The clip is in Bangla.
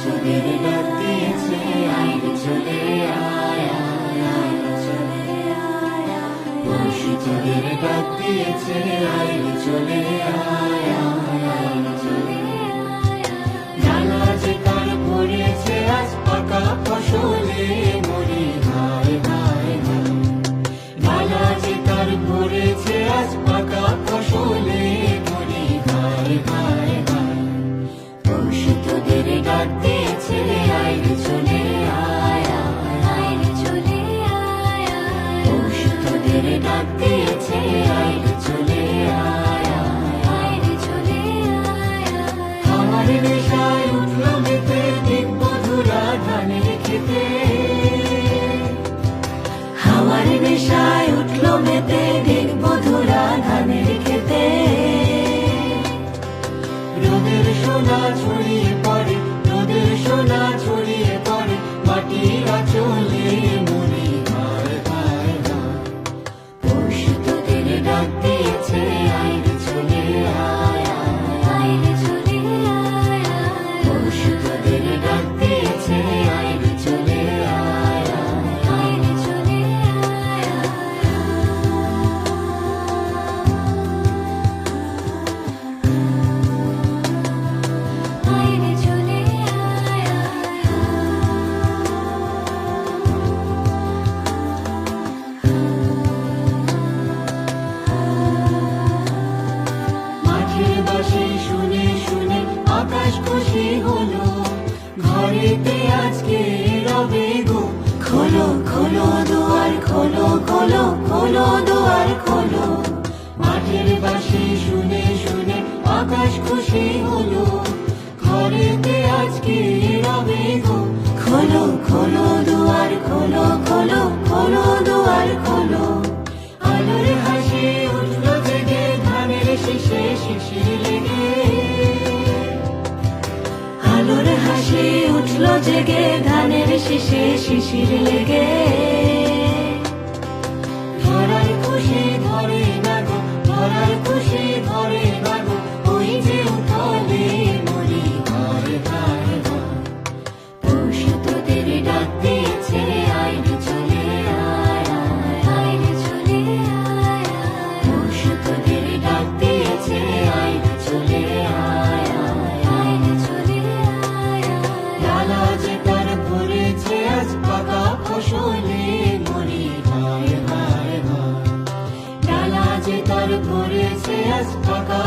তোদের ডাক দিয়েছে আয় চলে আয় আয় চলে আয় পরশু তোদের ডাক দিয়েছে আয় চলে আয় আয় চলে আয় ডালা যে তার পড়েছে আজ পাকা ফসলে মরি হায় হায় হায় ডালা যে তার পড়েছে আজ পাকা ফসলে মরি হায় হায় হায় পরশু তোদের ডাক দিয়েছে আয় চলে আয় আয় চলে আয় পরশু তোদের ডাক দিয়েছে আয় চলে আয় আয় চলে আয় আমার নেশায় উঠল মেতে দিকবধুরা ধানের খেতে আমার নেশায় উঠল মেতে দিকবধুরা ধানের খেতে রোদের সোনা ছড়িয়ে পড়ে রোদের সোনা ছড়িয়ে পড়ে মাটির আঁচলে মরি হায় হায় হায় পরশু তোদের ডাক দিয়েছে আয় চলে আয় আয় চলে আয় পরশু তোদের ডাক দিয়েছে আয় চলে আয় আয় চলে আয় চলে মাঠের বাঁশি শুনে শুনে আকাশ খুশি হলো ঘরেতে আজকে রবে গো খোলো খোলো দুয়ার খোলো খোলো খোলো দুয়ার খোলো মাঠের বাঁশি শুনে শুনে আকাশ খুশি হলো ঘরেতে আজকে রবে গো খোলো খোলো দুয়ার খোলো খোলো খোলো দুয়ার খোলো আলোর হাসি উঠল জেগে ধানের শীষে শিশির লেগে আলোর হাসি উঠল জেগে ধানের শীষে শিশির লেগে ধরার খুশি ধরে না গো ধরার খুশি ধরে না গো ওই যে উঠলে মরি হায় হায় হায় পরশু তোদের ডাক দিয়েছে আয় চলে আয় আয় চলে আয় পরশু তোদের ডাক দিয়েছে আয় চলে আয় আয় চলে আয় ডালা যে তার পড়েছে আজ পাকা ফসলে মরি হায় হায় হায় ডালা যে তার পড়েছে আজ পাকা